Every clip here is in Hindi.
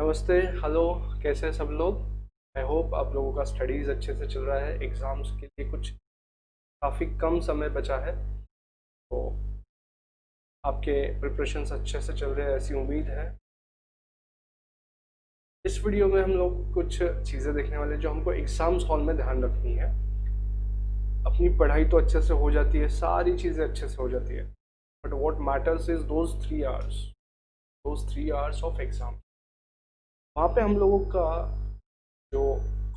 नमस्ते, हेलो, कैसे हैं सब लोग। आई होप आप लोगों का स्टडीज़ अच्छे से चल रहा है। एग्ज़ाम्स के लिए कुछ काफ़ी कम समय बचा है, तो आपके प्रिपरेशंस अच्छे से चल रहे हैं ऐसी उम्मीद है। इस वीडियो में हम लोग कुछ चीज़ें देखने वाले हैं जो हमको एग्ज़ाम्स हॉल में ध्यान रखनी है। अपनी पढ़ाई तो अच्छे से हो जाती है, सारी चीज़ें अच्छे से हो जाती है, but what matters is those 3 hours of exam. वहाँ पे हम लोगों का जो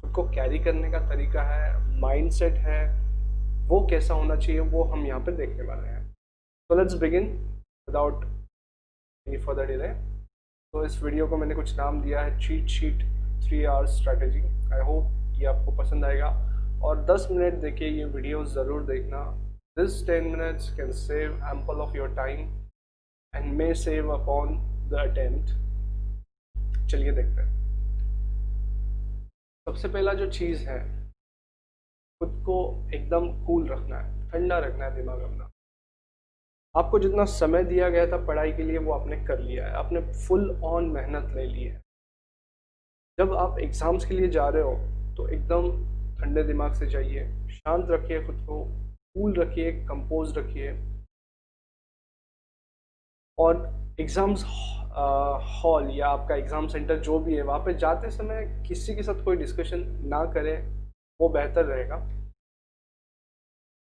खुद को कैरी करने का तरीका है, माइंडसेट है, वो कैसा होना चाहिए, वो हम यहाँ पे देखने वाले हैं। तो let's begin without any further delay. तो इस वीडियो को मैंने कुछ नाम दिया है cheat sheet 3 hours strategy. I hope ये आपको पसंद आएगा और 10 मिनट देखिए ये वीडियो ज़रूर देखना। This 10 minutes can save ample of your time and may save upon the attempt. चलिए देखते हैं। सबसे पहला जो चीज़ है, खुद को एकदम कूल रखना है, ठंडा रखना है दिमाग अपना। आपको जितना समय दिया गया था पढ़ाई के लिए वो आपने कर लिया है, आपने फुल ऑन मेहनत ले ली है। जब आप एग्ज़ाम्स के लिए जा रहे हो तो एकदम ठंडे दिमाग से जाइए, शांत रखिए खुद को, कूल रखिए, कंपोज रखिए। और एग्ज़ाम्स हॉल या आपका एग्ज़ाम सेंटर जो भी है, वहाँ पे जाते समय किसी के साथ कोई डिस्कशन ना करें, वो बेहतर रहेगा।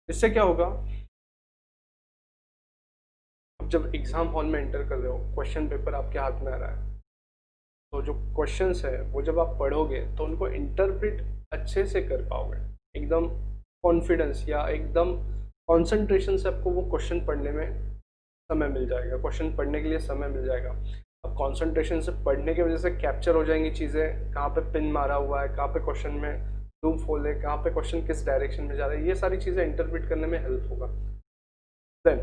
इससे क्या होगा, अब जब एग्ज़ाम हॉल में एंटर कर रहे हो, क्वेश्चन पेपर आपके हाथ में आ रहा है, तो जो क्वेश्चंस है वो जब आप पढ़ोगे तो उनको इंटरप्रेट अच्छे से कर पाओगे, एकदम कॉन्फिडेंस या एकदम कंसंट्रेशन से आपको वो क्वेश्चन पढ़ने में समय मिल जाएगा, क्वेश्चन पढ़ने के लिए समय मिल जाएगा। अब कंसंट्रेशन से पढ़ने की वजह से कैप्चर हो जाएंगी चीज़ें, कहाँ पे पिन मारा हुआ है, कहाँ पे क्वेश्चन में लूप होल है, कहाँ पे क्वेश्चन किस डायरेक्शन में जा रहा है, ये सारी चीज़ें इंटरप्रेट करने में हेल्प होगा। देन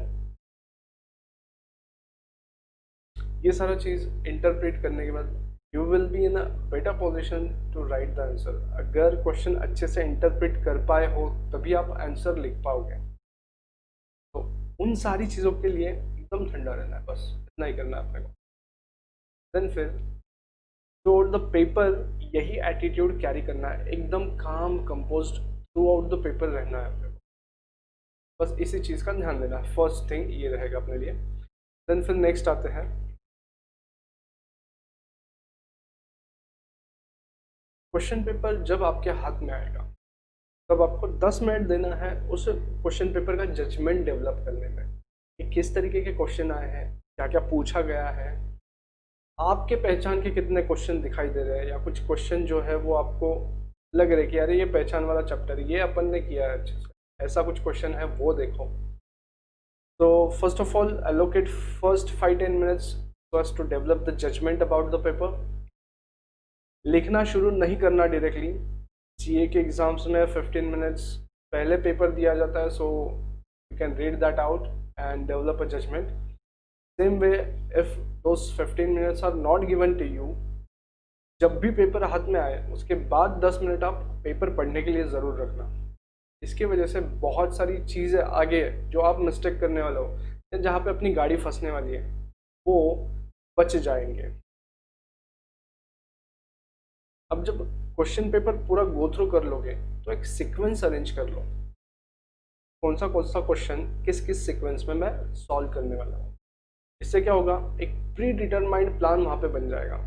ये सारा चीज़ इंटरप्रेट करने के बाद you will be in a better position to write the answer. अगर क्वेश्चन अच्छे से इंटरप्रेट कर पाए हो तभी आप आंसर लिख पाओगे। तो उन सारी चीज़ों के लिए एकदम ठंडा रहना है, बस इतना ही करना है अपने को। देन फिर थ्रू आउट द पेपर यही एटीट्यूड कैरी करना है, एकदम काम composed through out the paper रहना है अपने को। बस इसी चीज़ का ध्यान देना है, फर्स्ट थिंग ये रहेगा अपने लिए। देन फिर नेक्स्ट आते हैं, क्वेश्चन पेपर जब आपके हाथ में आएगा तब आपको 10 मिनट देना है उस क्वेश्चन पेपर का जजमेंट डेवलप करने में कि किस तरीके के क्वेश्चन आए हैं, क्या क्या पूछा गया है, आपके पहचान के कितने क्वेश्चन दिखाई दे रहे हैं, या कुछ क्वेश्चन जो है वो आपको लग रहा है कि अरे ये पहचान वाला चैप्टर ये अपन ने किया है अच्छे से, ऐसा कुछ क्वेश्चन है वो देखो। तो first of all allocate first 5-10 minutes first to develop the judgement about the paper. लिखना शुरू नहीं करना डायरेक्टली। सीए के एग्ज़ाम्स में 15 मिनट्स पहले पेपर दिया जाता है, so you can read that out and develop a judgement. Same way, if those 15 minutes are not given to you, जब भी पेपर हाथ में आए उसके बाद 10 मिनट आप पेपर पढ़ने के लिए ज़रूर रखना। इसकी वजह से बहुत सारी चीज़ें आगे जो आप मिस्टेक करने वाले हो या जहाँ पे अपनी गाड़ी फंसने वाली है वो बच जाएंगे। अब जब क्वेश्चन पेपर पूरा गो थ्रू कर लोगे तो एक सीक्वेंस अरेंज कर लो, कौन सा क्वेश्चन किस किस सीक्वेंस में मैं सॉल्व करने वाला हूँ। इससे क्या होगा, एक प्री डिटरमाइंड प्लान वहाँ पे बन जाएगा।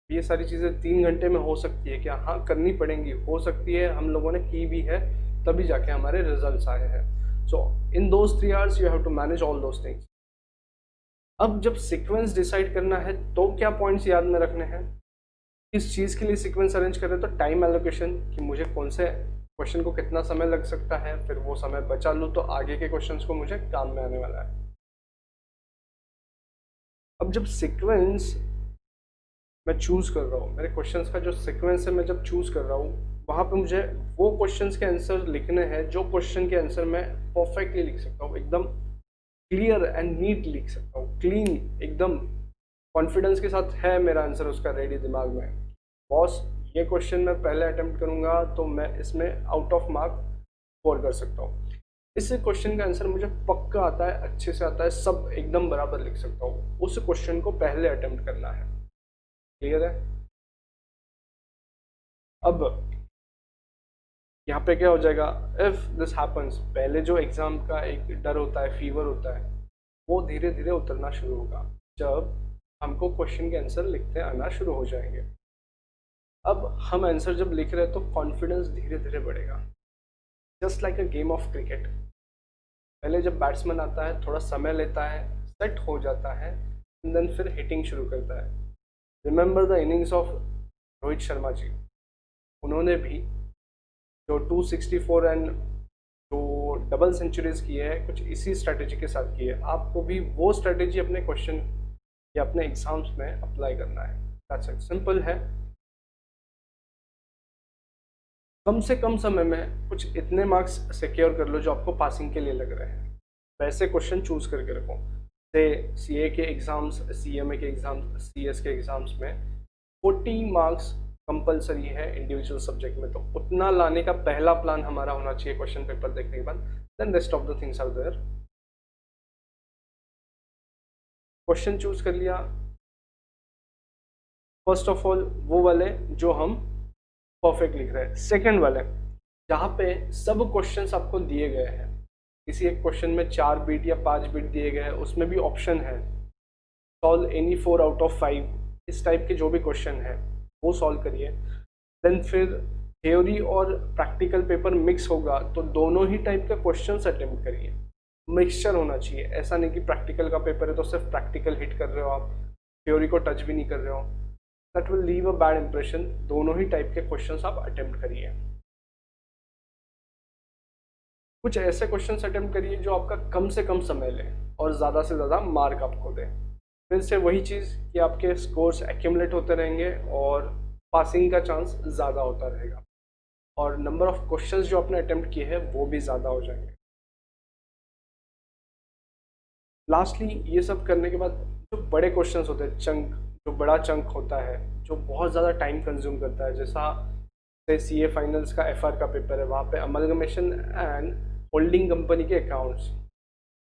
ये सारी चीज़ें 3 घंटे में हो सकती है क्या, हाँ करनी पड़ेंगी, हो सकती है हम लोगों ने की भी है तभी जाके हमारे रिजल्ट्स आए हैं। So in those 3 hours you have to manage all those things. अब जब सीक्वेंस डिसाइड करना है तो क्या पॉइंट्स याद में रखने हैं, किस चीज़ के लिए सीक्वेंस अरेंज कर रहे हैं, तो टाइम एलोकेशन कि मुझे कौन से क्वेश्चन को कितना समय लग सकता है, फिर वो समय बचा लूँ तो आगे के क्वेश्चंस को मुझे काम में आने वाला है। अब जब सीक्वेंस मैं चूज़ कर रहा हूँ, मेरे क्वेश्चंस का जो सीक्वेंस है मैं जब चूज़ कर रहा हूँ, वहाँ पे मुझे वो क्वेश्चंस के आंसर लिखने हैं जो क्वेश्चन के आंसर मैं परफेक्टली लिख सकता हूँ, एकदम क्लियर एंड नीट लिख सकता हूँ, क्लीन, एकदम कॉन्फिडेंस के साथ है मेरा आंसर उसका रेडी दिमाग में। बॉस ये क्वेश्चन मैं पहले अटेम्प्ट करूंगा तो मैं इसमें आउट ऑफ मार्क स्कोर कर सकता हूँ, इस क्वेश्चन का आंसर मुझे पक्का आता है, अच्छे से आता है, सब एकदम बराबर लिख सकता हूँ, उस क्वेश्चन को पहले अटेम्प्ट करना है। क्लियर है। अब यहाँ पे क्या हो जाएगा, इफ दिस हैपन्स, पहले जो एग्जाम का एक डर होता है, फीवर होता है, वो धीरे धीरे उतरना शुरू होगा जब हमको क्वेश्चन के आंसर लिखते आना शुरू हो जाएंगे। अब हम आंसर जब लिख रहे हैं तो कॉन्फिडेंस धीरे धीरे बढ़ेगा, just like a game of cricket. पहले जब बैट्समैन आता है थोड़ा समय लेता है, सेट हो जाता है, देन फिर हिटिंग शुरू करता है। Remember the innings of Rohit Sharma ji, उन्होंने भी जो 264 एंड जो डबल सेंचुरीज की है कुछ इसी स्ट्रेटेजी के साथ की है। आपको भी वो स्ट्रेटेजी अपने क्वेश्चन या अपने एग्जाम्स में अप्लाई करना है। दैट्स इट, सिंपल है। कम से कम समय में कुछ इतने मार्क्स सिक्योर कर लो जो आपको पासिंग के लिए लग रहे हैं, वैसे क्वेश्चन चूज करके रखो। से सीए के एग्जाम्स, सीएमए के एग्जाम्स, सीएस के एग्जाम्स में 40 मार्क्स कंपलसरी है इंडिविजुअल सब्जेक्ट में, तो उतना लाने का पहला प्लान हमारा होना चाहिए क्वेश्चन पेपर देखने के बाद। Then rest of the things are there. Question choose कर लिया, फर्स्ट ऑफ ऑल वो वाले जो हम परफेक्ट लिख रहे हैं। सेकंड वाले जहाँ पे सब क्वेश्चंस आपको दिए गए हैं, किसी एक क्वेश्चन में 4 बीट या 5 बीट दिए गए हैं, उसमें भी ऑप्शन है सॉल्व एनी 4 आउट ऑफ 5, इस टाइप के जो भी क्वेश्चन है वो सॉल्व करिए। देन फिर थ्योरी और प्रैक्टिकल पेपर मिक्स होगा तो दोनों ही टाइप के क्वेश्चंस अटेम्प्ट करिए। मिक्सचर होना चाहिए, ऐसा नहीं कि प्रैक्टिकल का पेपर है तो सिर्फ प्रैक्टिकल हिट कर रहे हो आप, थ्योरी को टच भी नहीं कर रहे हो। That will leave a bad impression. दोनों ही टाइप के क्वेश्चंस आप अटेम्प्ट करिए। कुछ ऐसे क्वेश्चंस अटेम्प्ट करिए जो आपका कम से कम समय ले और ज़्यादा से ज़्यादा मार्क आपको दे। फिर से वही चीज़ कि आपके स्कोर्स एक्यूमुलेट होते रहेंगे और पासिंग का चांस ज़्यादा होता रहेगा और नंबर ऑफ क्वेश्चंस जो आपने अटेम्प्ट किए हैं वो भी ज़्यादा हो जाएंगे। लास्टली ये सब करने के बाद जो बड़े क्वेश्चंस होते हैं, चंक, जो बड़ा चंक होता है जो बहुत ज़्यादा टाइम कंज्यूम करता है, जैसा से सीए फाइनल्स का एफआर का पेपर है, वहाँ पे अमलगमेशन एंड होल्डिंग कंपनी के accounts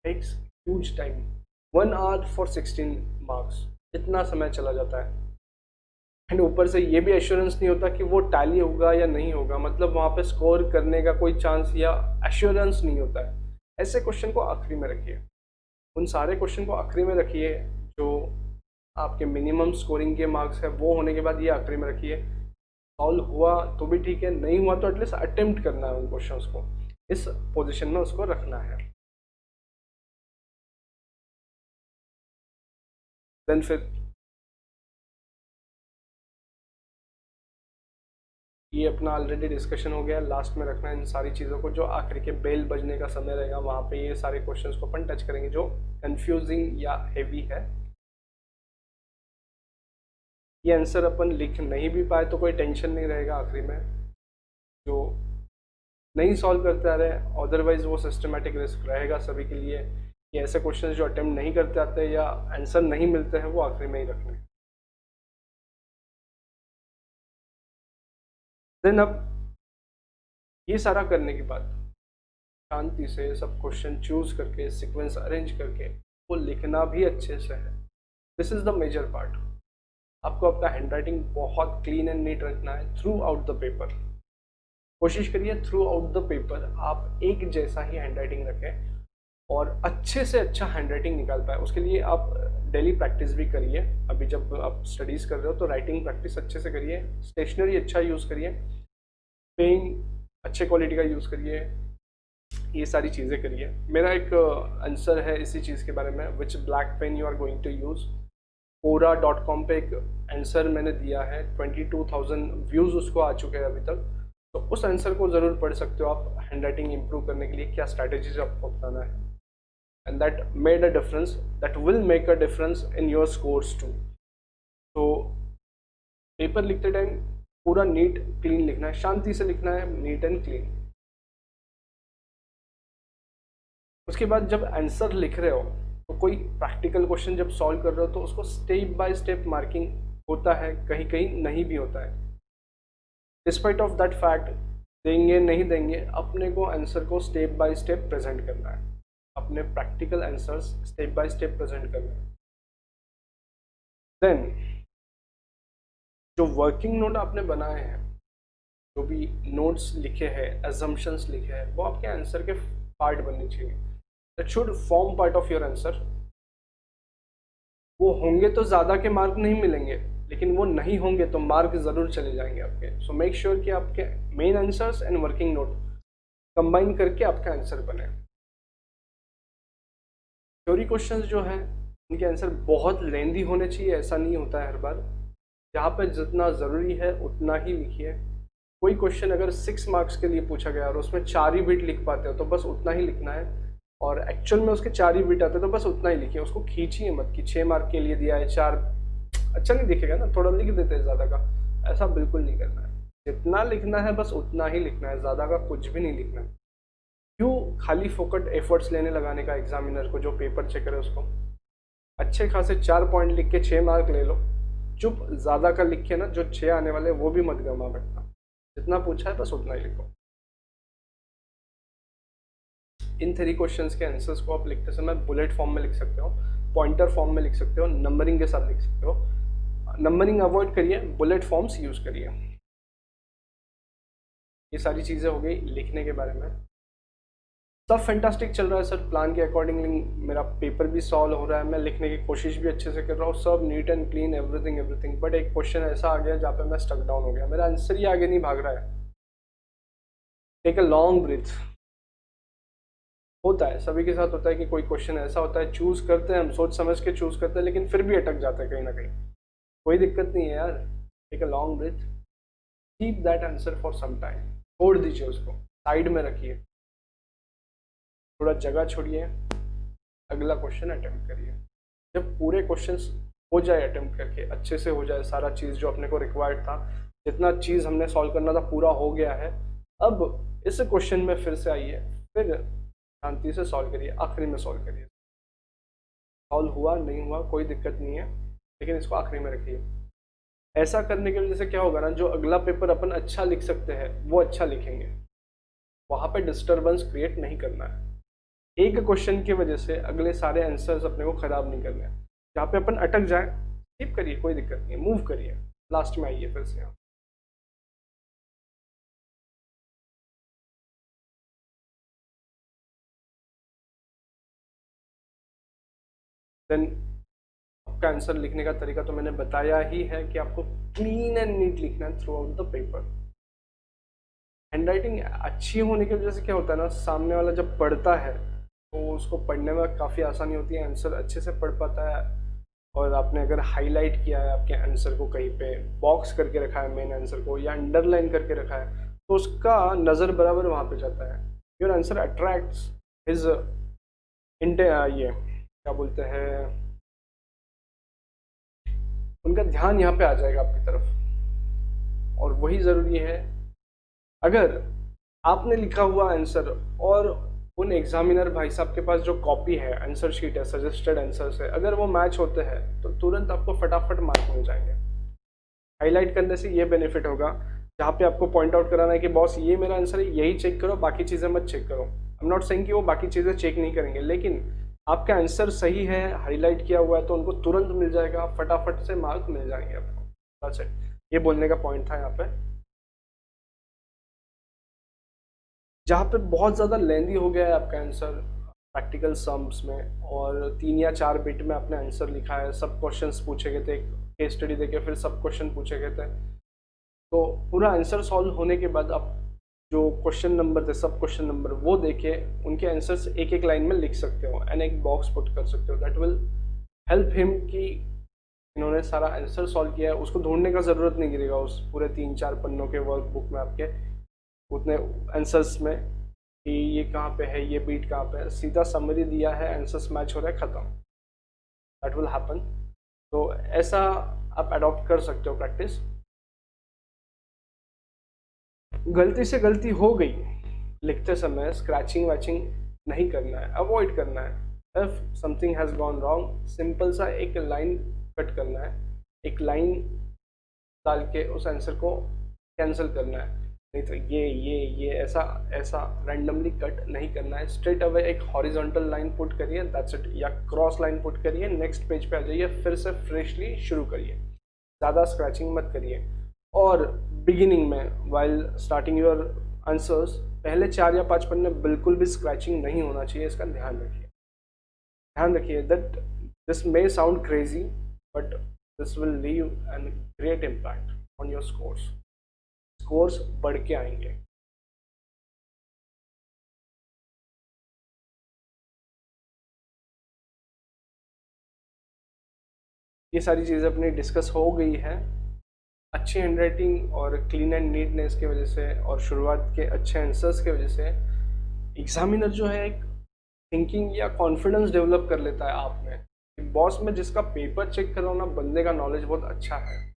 takes huge time, 1 hour for 16 marks, इतना समय चला जाता है। एंड ऊपर से ये भी एश्योरेंस नहीं होता कि वो टैली होगा या नहीं होगा, मतलब वहाँ पे स्कोर करने का कोई चांस या एश्योरेंस नहीं होता है। ऐसे क्वेश्चन को आखिरी में रखिए, उन सारे क्वेश्चन को आखिरी में रखिए जो आपके मिनिमम स्कोरिंग के मार्क्स है वो होने के बाद ये आखिरी में रखिए। सॉल्व हुआ तो भी ठीक है, नहीं हुआ तो एटलीस्ट अटेम्प्ट करना है उन क्वेश्चंस को, इस पोजीशन में उसको रखना है। देन फिर ये अपना ऑलरेडी डिस्कशन हो गया, लास्ट में रखना है इन सारी चीज़ों को, जो आखिरी के बेल बजने का समय रहेगा वहाँ पे ये सारे क्वेश्चंस को अपन टच करेंगे जो कंफ्यूजिंग या हेवी है। ये आंसर अपन लिख नहीं भी पाए तो कोई टेंशन नहीं रहेगा आखिरी में, जो नहीं सॉल्व करते आ रहे हैं, अदरवाइज वो सिस्टमेटिक रिस्क रहेगा सभी के लिए कि ऐसे क्वेश्चन जो अटेम्प्ट नहीं करते आते या आंसर नहीं मिलते हैं वो आखिरी में ही रखने। देन अब ये सारा करने के बाद शांति से सब क्वेश्चन चूज करके सीक्वेंस अरेंज करके वो लिखना भी अच्छे से है। This is the major part. आपको अपना हैंड राइटिंग बहुत क्लीन एंड नीट रखना है थ्रू आउट द पेपर। कोशिश करिए थ्रू आउट द पेपर आप एक जैसा ही हैंड राइटिंग रखें और अच्छे से अच्छा हैंड राइटिंग निकाल पाए। उसके लिए आप डेली प्रैक्टिस भी करिए। अभी जब आप स्टडीज़ कर रहे हो तो राइटिंग प्रैक्टिस अच्छे से करिए, स्टेशनरी अच्छा यूज़ करिए, पेन अच्छे क्वालिटी का यूज़ करिए, ये सारी चीज़ें करिए। मेरा एक आंसर है इसी चीज़ के बारे में, which black pen you are going to use. Quora.com पे एक आंसर मैंने दिया है, 22,000 व्यूज़ उसको आ चुके हैं अभी तक, तो उस आंसर को ज़रूर पढ़ सकते हो आप हैंड राइटिंग इम्प्रूव करने के लिए क्या स्ट्रैटेजीज आपको अपनाना है। And that made a difference, that will make a difference in your scores too. तो पेपर लिखते टाइम पूरा नीट क्लीन लिखना है, शांति से लिखना है, नीट एंड क्लीन। उसके बाद जब आंसर लिख रहे हो तो कोई प्रैक्टिकल क्वेश्चन जब सॉल्व कर रहे हो तो उसको स्टेप बाय स्टेप मार्किंग होता है, कहीं कहीं नहीं भी होता है। डिस्पाइट ऑफ दैट फैक्ट, देंगे नहीं देंगे, अपने को आंसर को स्टेप बाय स्टेप प्रेजेंट करना है, अपने practical answers step by step present करना है। देन जो वर्किंग नोट आपने बनाए हैं जो भी नोट्स लिखे हैं, एजम्पशंस लिखे हैं, वो आपके आंसर के पार्ट बनने चाहिए। That should form part of your answer. वो होंगे तो ज़्यादा के मार्क नहीं मिलेंगे, लेकिन वो नहीं होंगे तो मार्क ज़रूर चले जाएंगे आपके। सो मेक श्योर कि आपके main answers and working note combine करके आपका आंसर बने। थ्योरी क्वेश्चंस जो हैं उनके आंसर बहुत लेंदी होने चाहिए, ऐसा नहीं होता है हर बार। जहाँ पर जितना ज़रूरी है उतना ही लिखिए। कोई क्वेश्चन अगर 6 मार्क्स के लिए पूछा गया और उसमें 4 ही बिट लिख पाते हो तो बस उतना ही लिखना है, और एक्चुअल में उसके 4 ही बिट आते तो बस उतना ही लिखिए। उसको खींचिए मत कि 6 मार्क के लिए दिया है 4, अच्छा नहीं दिखेगा ना, थोड़ा लिख देते हैं ज़्यादा का, ऐसा बिल्कुल नहीं करना है। जितना लिखना है बस उतना ही लिखना है, ज़्यादा का कुछ भी नहीं लिखना है। क्यों खाली फोकट एफर्ट्स लेने लगाने का एग्जामिनर को, जो पेपर चेक करे उसको। अच्छे खासे 4 पॉइंट लिख के 6 मार्क ले लो, चुप ज़्यादा का लिख के ना जो 6 आने वाले वो भी मत गमा बैठना। जितना पूछा है बस उतना ही लिखो। इन 3 क्वेश्चंस के आंसर्स को आप लिखते समय बुलेट फॉर्म में लिख सकते हो, पॉइंटर फॉर्म में लिख सकते हो, नंबरिंग के साथ लिख सकते हो। नंबरिंग अवॉइड करिए, बुलेट फॉर्म्स यूज करिए। ये सारी चीज़ें हो गई लिखने के बारे में। सब फैंटास्टिक चल रहा है सर, प्लान के अकॉर्डिंगली मेरा पेपर भी सॉल्व हो रहा है, मैं लिखने की कोशिश भी अच्छे से कर रहा हूँ, सब neat and clean, everything everything. But एक क्वेश्चन ऐसा आ गया जहाँ पे मैं स्टक डाउन हो गया, मेरा आंसर ही आगे नहीं भाग रहा है। Take a long breath. होता है, सभी के साथ होता है कि कोई क्वेश्चन ऐसा होता है, चूज करते हैं हम, सोच समझ के चूज करते हैं, लेकिन फिर भी अटक जाता है कहीं ना कहीं। कोई दिक्कत नहीं है यार, take a long breath, keep that answer for some time, छोड़ दीजिए उसको, साइड में रखिए, थोड़ा जगह छोड़िए, अगला क्वेश्चन अटेम्प्ट करिए। जब पूरे क्वेश्चंस हो जाए अटेम्प्ट करके, अच्छे से हो जाए, सारा चीज़ जो अपने को रिक्वायर्ड था, जितना चीज़ हमने सॉल्व करना था पूरा हो गया है, अब इस क्वेश्चन में फिर से आइए, फिर शांति से सॉल्व करिए, आखिरी में सॉल्व करिए। सॉल्व हुआ नहीं हुआ कोई दिक्कत नहीं है, लेकिन इसको आखिरी में रखिए। ऐसा करने की वजह से क्या होगा ना, जो अगला पेपर अपन अच्छा लिख सकते हैं वो अच्छा लिखेंगे, वहाँ पे डिस्टर्बेंस क्रिएट नहीं करना है। एक क्वेश्चन की वजह से अगले सारे आंसर्स अपने को खराब नहीं करने हैं। जहाँ पे अपन अटक जाए स्किप करिए, कोई दिक्कत नहीं है, मूव करिए, लास्ट में आइए फिर से यहाँ। देन आपका आंसर लिखने का तरीका तो मैंने बताया ही है कि आपको क्लीन एंड नीट लिखना है through out the paper. Hand writing अच्छी होने की वजह से क्या होता है ना, सामने वाला जब पढ़ता है तो उसको पढ़ने में काफ़ी आसानी होती है, आंसर अच्छे से पढ़ पाता है। और आपने अगर हाईलाइट किया है आपके आंसर को, कहीं पे बॉक्स करके रखा है मेन आंसर को, या अंडरलाइन करके रखा है, तो उसका नज़र बराबर वहाँ पे जाता है। योर आंसर अट्रैक्ट्स हिज ये क्या बोलते हैं, उनका ध्यान यहाँ पे आ जाएगा आपकी तरफ, और वही ज़रूरी है। अगर आपने लिखा हुआ आंसर और उन एग्जामिनर भाई साहब के पास जो कॉपी है, आंसर शीट है, सजेस्टेड आंसर से, अगर वो मैच होते हैं तो तुरंत आपको फटाफट मार्क मिल जाएंगे। हाईलाइट करने से ये बेनिफिट होगा, जहाँ पे आपको पॉइंट आउट कराना है कि बॉस ये मेरा आंसर है, यही चेक करो, बाकी चीज़ें मत चेक करो। आई एम नॉट सेइंग कि वो बाकी चीज़ें चेक नहीं करेंगे, लेकिन आपका आंसर सही है, हाईलाइट किया हुआ है, तो उनको तुरंत मिल जाएगा, फटाफट से मार्क मिल जाएंगे आपको। अच्छा, ये बोलने का पॉइंट था यहाँ पे। जहाँ पे बहुत ज़्यादा लेंदी हो गया है आपका आंसर प्रैक्टिकल सम्स में, और 3 या 4 बिट में आपने आंसर लिखा है, सब क्वेश्चंस पूछे गए थे, केस स्टडी देके फिर सब क्वेश्चन पूछे गए थे, तो पूरा आंसर सॉल्व होने के बाद आप जो क्वेश्चन नंबर थे, सब क्वेश्चन नंबर वो देके उनके आंसर्स एक एक लाइन में लिख सकते हो एंड एक बॉक्स पुट कर सकते हो। दैट विल हेल्प हिम कि इन्होंने सारा आंसर सॉल्व किया है, उसको ढूंढने का ज़रूरत नहीं गिरेगा उस पूरे 3-4 पन्नों के वर्कबुक में आपके, उतने आंसर्स में कि ये कहाँ पे है, ये बीट कहाँ पे है, सीधा समरी दिया है, आंसर्स मैच हो रहा है, ख़त्म। That will happen. तो ऐसा आप अडॉप्ट कर सकते हो प्रैक्टिस। गलती से गलती हो गई लिखते समय, स्क्रैचिंग वैचिंग नहीं करना है, अवॉइड करना है। If something has gone wrong, simple सा एक लाइन कट करना है, एक लाइन डाल के उस आंसर को कैंसिल करना है। नहीं तो ये ऐसा ऐसा रैंडमली कट नहीं करना है, स्ट्रेट अवे एक हॉरिजॉन्टल लाइन पुट करिए, दैट्स इट, या क्रॉस लाइन पुट करिए, नेक्स्ट पेज पे आ जाइए, फिर से फ्रेशली शुरू करिए, ज़्यादा स्क्रैचिंग मत करिए। और बिगिनिंग में वाइल स्टार्टिंग योर आंसर्स पहले 4 या 5 पन्ने बिल्कुल भी स्क्रैचिंग नहीं होना चाहिए, इसका ध्यान रखिए। ध्यान रखिए that this may sound crazy but this will leave an great impact on your scores. Scores बढ़ के आएंगे। ये सारी चीज़ें अपनी डिस्कस हो गई है। अच्छी हैंडराइटिंग और क्लीन एंड नीटनेस की वजह से और शुरुआत के अच्छे आंसर्स की वजह से एग्जामिनर जो है एक थिंकिंग या कॉन्फिडेंस डेवलप कर लेता है आप में। एक बॉस में जिसका पेपर चेक कर रहा हूँ ना, बंदे का नॉलेज बहुत अच्छा है,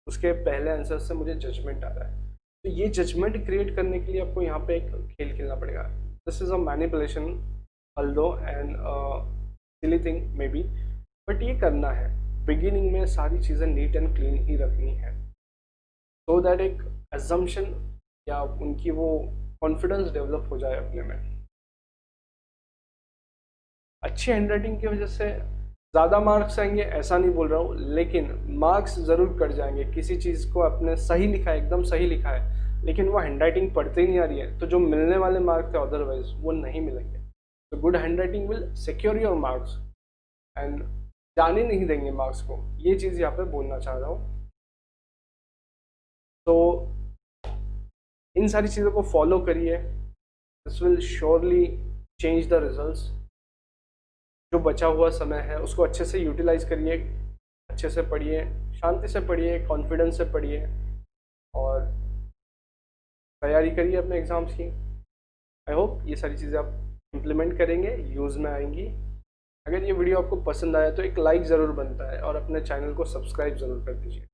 उसके पहले आंसर से मुझे जजमेंट आ रहा है। तो ये जजमेंट क्रिएट करने के लिए आपको यहाँ पे एक खेल खेलना पड़ेगा। This is a manipulation although and silly thing may be, but ये करना है। बिगिनिंग में सारी चीज़ें नीट एंड क्लीन ही रखनी है सो दैट एक एजम्पशन या उनकी वो कॉन्फिडेंस डेवलप हो जाए अपने में। अच्छी हैंडराइटिंग की वजह से ज़्यादा मार्क्स आएंगे ऐसा नहीं बोल रहा हूँ, लेकिन मार्क्स ज़रूर कट जाएंगे। किसी चीज़ को आपने सही लिखा है, एकदम सही लिखा है, लेकिन वो हैंडराइटिंग पढ़ते ही नहीं आ रही है, तो जो मिलने वाले मार्क्स थे अदरवाइज वो नहीं मिलेंगे। तो good handwriting will secure your marks and जाने नहीं देंगे मार्क्स को। ये चीज़ यहाँ पे बोलना चाह रहा हूँ। तो इन सारी चीज़ों को फॉलो करिए, this will surely change the results. जो बचा हुआ समय है उसको अच्छे से यूटिलाइज करिए, अच्छे से पढ़िए, शांति से पढ़िए, कॉन्फिडेंस से पढ़िए और तैयारी करिए अपने एग्ज़ाम्स की। आई होप ये सारी चीज़ें आप इम्प्लीमेंट करेंगे, यूज़ में आएंगी। अगर ये वीडियो आपको पसंद आया तो एक लाइक ज़रूर बनता है और अपने चैनल को सब्सक्राइब ज़रूर कर दीजिए।